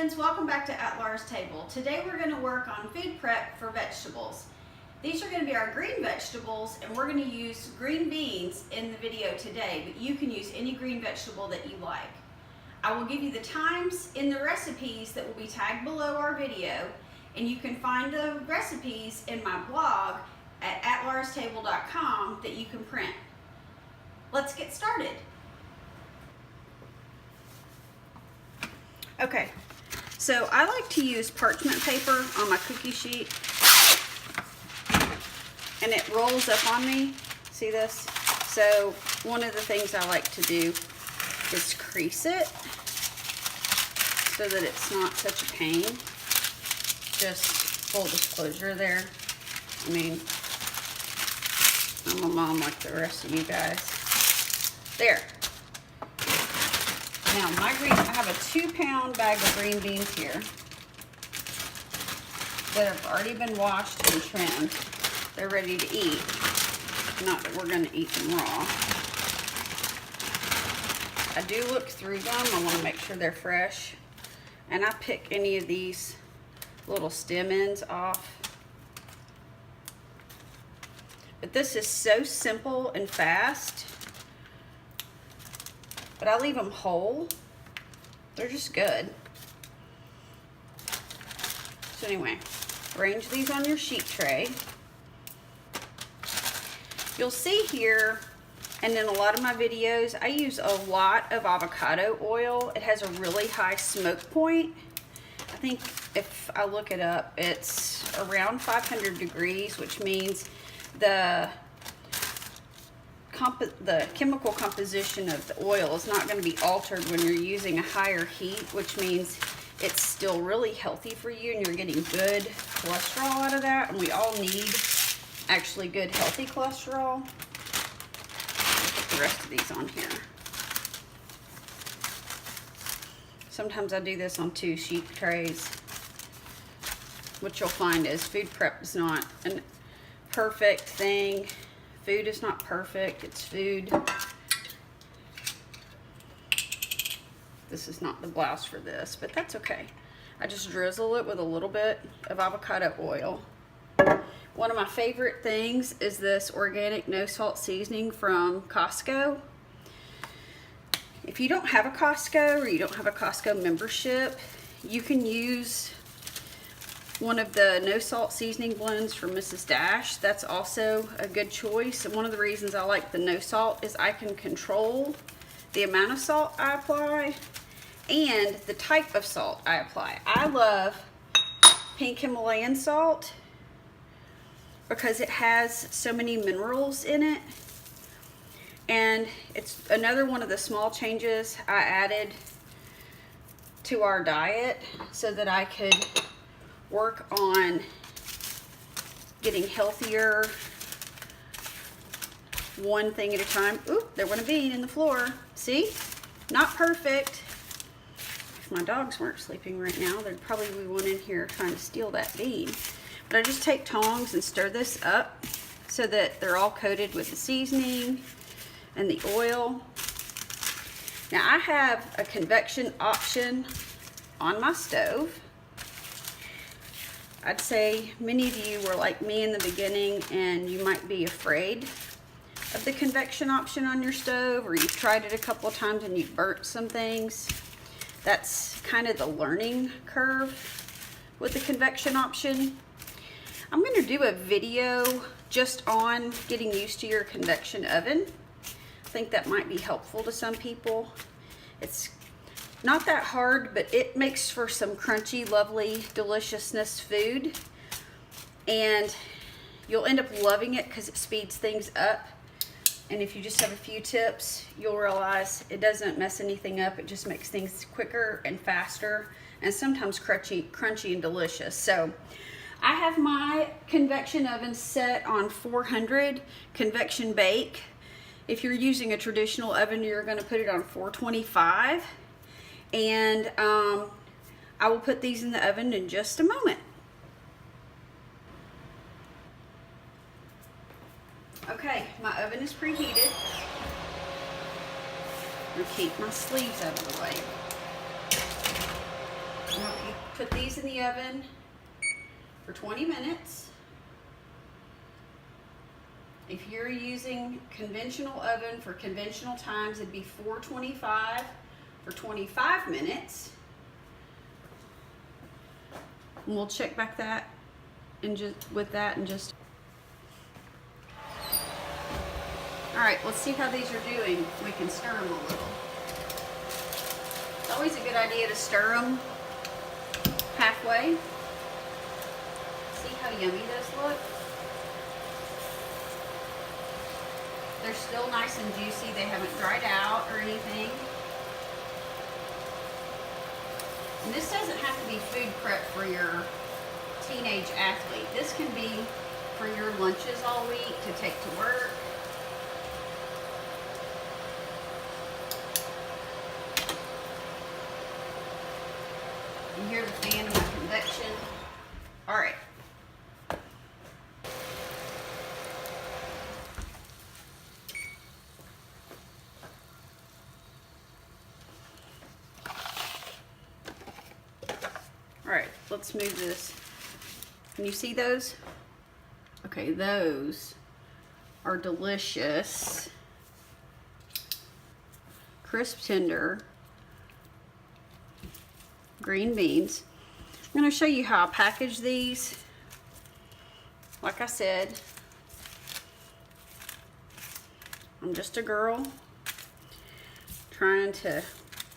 friends, welcome back to At Laura's Table. Today we're going to work on food prep for vegetables. These are going to be our green vegetables, and we're going to use green beans in the video today, but you can use any green vegetable that you like. I will give you the times in the recipes that will be tagged below our video, and you can find the recipes in my blog at atlaurastable.com that you can print. Let's get started. Okay, so I like to use parchment paper on my cookie sheet, and it rolls up on me. See this? So one of the things I like to do is crease it so that it's not such a pain. Just full disclosure there. I mean, I'm a mom like the rest of you guys. There. Now I have a 2-pound bag of green beans here that have already been washed and trimmed. They're ready to eat. Not that we're going to eat them raw. I do look through them. I want to make sure they're fresh. And I pick any of these little stem ends off. But this is so simple and fast. But I leave them whole. They're just good. So anyway, arrange these on your sheet tray. You'll see here, and in a lot of my videos, I use a lot of avocado oil. It has a really high smoke point. I think if I look it up, it's around 500 degrees, which means the chemical composition of the oil is not going to be altered when you're using a higher heat, which means it's still really healthy for you and you're getting good cholesterol out of that. And we all need actually good healthy cholesterol. I'll put the rest of these on here. Sometimes I do this on 2 sheet trays. What you'll find is food prep is not a perfect thing. Food is not perfect, it's food. This is not the blouse for this, but that's okay. I just drizzle it with a little bit of avocado oil. One of my favorite things is this organic no salt seasoning from Costco. If you don't have a Costco or you don't have a Costco membership, you can use one of the no salt seasoning blends from Mrs. Dash. That's also a good choice. And one of the reasons I like the no salt is I can control the amount of salt I apply and the type of salt I apply. I love pink Himalayan salt because it has so many minerals in it. And it's another one of the small changes I added to our diet so that I could work on getting healthier one thing at a time. Oop, there went a bean in the floor. See? Not perfect. If my dogs weren't sleeping right now, there'd probably be one in here trying to steal that bean. But I just take tongs and stir this up so that they're all coated with the seasoning and the oil. Now I have a convection option on my stove. I'd say many of you were like me in the beginning and you might be afraid of the convection option on your stove, or you've tried it a couple of times and you've burnt some things. That's kind of the learning curve with the convection option. I'm going to do a video just on getting used to your convection oven. I think that might be helpful to some people. It's not that hard, but it makes for some crunchy, lovely, deliciousness food. And you'll end up loving it because it speeds things up. And if you just have a few tips, you'll realize it doesn't mess anything up. It just makes things quicker and faster, and sometimes crunchy and delicious. So I have my convection oven set on 400 convection bake. If you're using a traditional oven, you're going to put it on 425. And I will put these in the oven in just a moment. Okay, my oven is preheated. I'm going to keep my sleeves out of the way. put these in the oven for 20 minutes. If you're using conventional oven for conventional times, it'd be 425 for 25 minutes. And we'll check back that and just. All right, let's see how these are doing. We can stir them a little. It's always a good idea to stir them halfway. See how yummy those look? They're still nice and juicy. They haven't dried out or anything. And this doesn't have to be food prep for your teenage athlete. This can be for your lunches all week to take to work. You hear the fan of my convection. All right. All right, let's move this. Can you see those? Okay, those are delicious. Crisp, tender green beans. I'm going to show you how I package these. Like I said, I'm just a girl trying to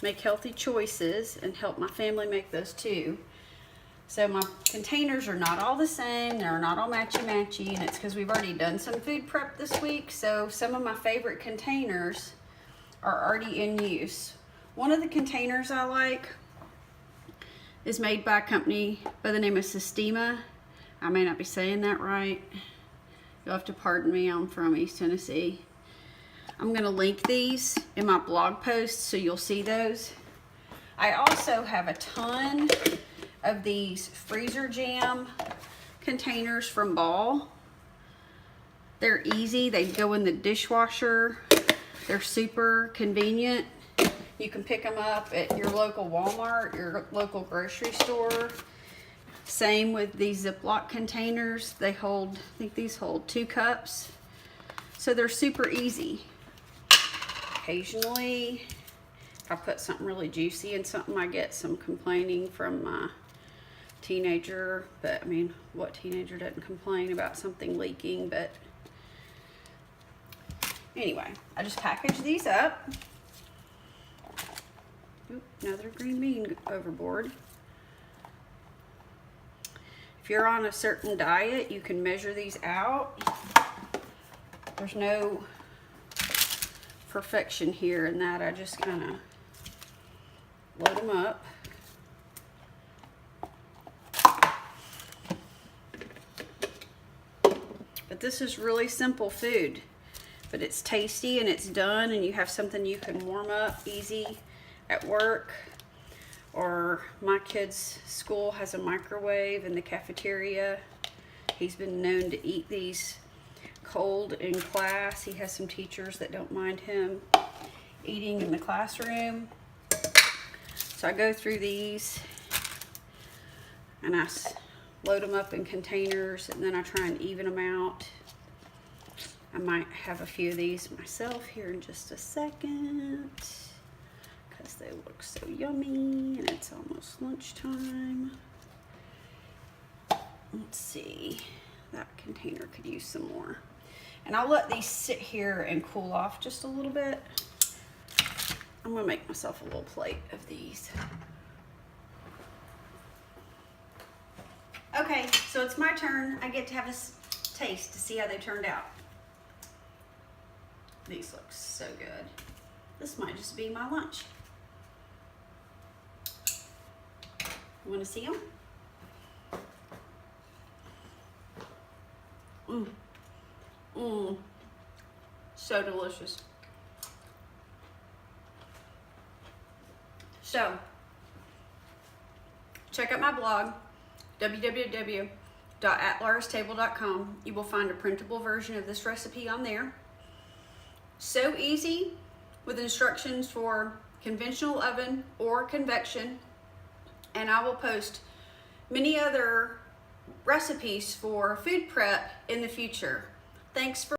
make healthy choices and help my family make those too. So my containers are not all the same. They're not all matchy-matchy, and it's because we've already done some food prep this week. So some of my favorite containers are already in use. One of the containers I like is made by a company by the name of Sistema. I may not be saying that right. You'll have to pardon me, I'm from East Tennessee. I'm gonna link these in my blog post so you'll see those. I also have a ton of these freezer jam containers from Ball. They're easy, they go in the dishwasher. They're super convenient. You can pick them up at your local Walmart, your local grocery store. Same with these Ziploc containers. They hold, I think these hold 2 cups. So they're super easy. Occasionally, if I put something really juicy in something, I get some complaining from my teenager. But I mean, what teenager doesn't complain about something leaking? But anyway, I just package these up. Oop, another green bean overboard. If you're on a certain diet, you can measure these out. There's no perfection here in that. I just kind of load them up. But this is really simple food. But it's tasty and it's done, and you have something you can warm up easy at work. Or my kid's school has a microwave in the cafeteria. He's been known to eat these cold in class. He has some teachers that don't mind him eating in the classroom. So I go through these and I load them up in containers, and then I try and even them out. I might have a few of these myself here in just a second because they look so yummy and it's almost lunchtime. Let's see, that container could use some more. And I'll let these sit here and cool off just a little bit. I'm gonna make myself a little plate of these. Okay, so it's my turn. I get to have a taste to see how they turned out. These look so good. This might just be my lunch. You want to see them? Mmm. Mmm. So delicious. So, check out my blog, www.atlaristable.com. You will find a printable version of this recipe on there. So easy, with instructions for conventional oven or convection. and I will post many other recipes for food prep in the future. Thanks for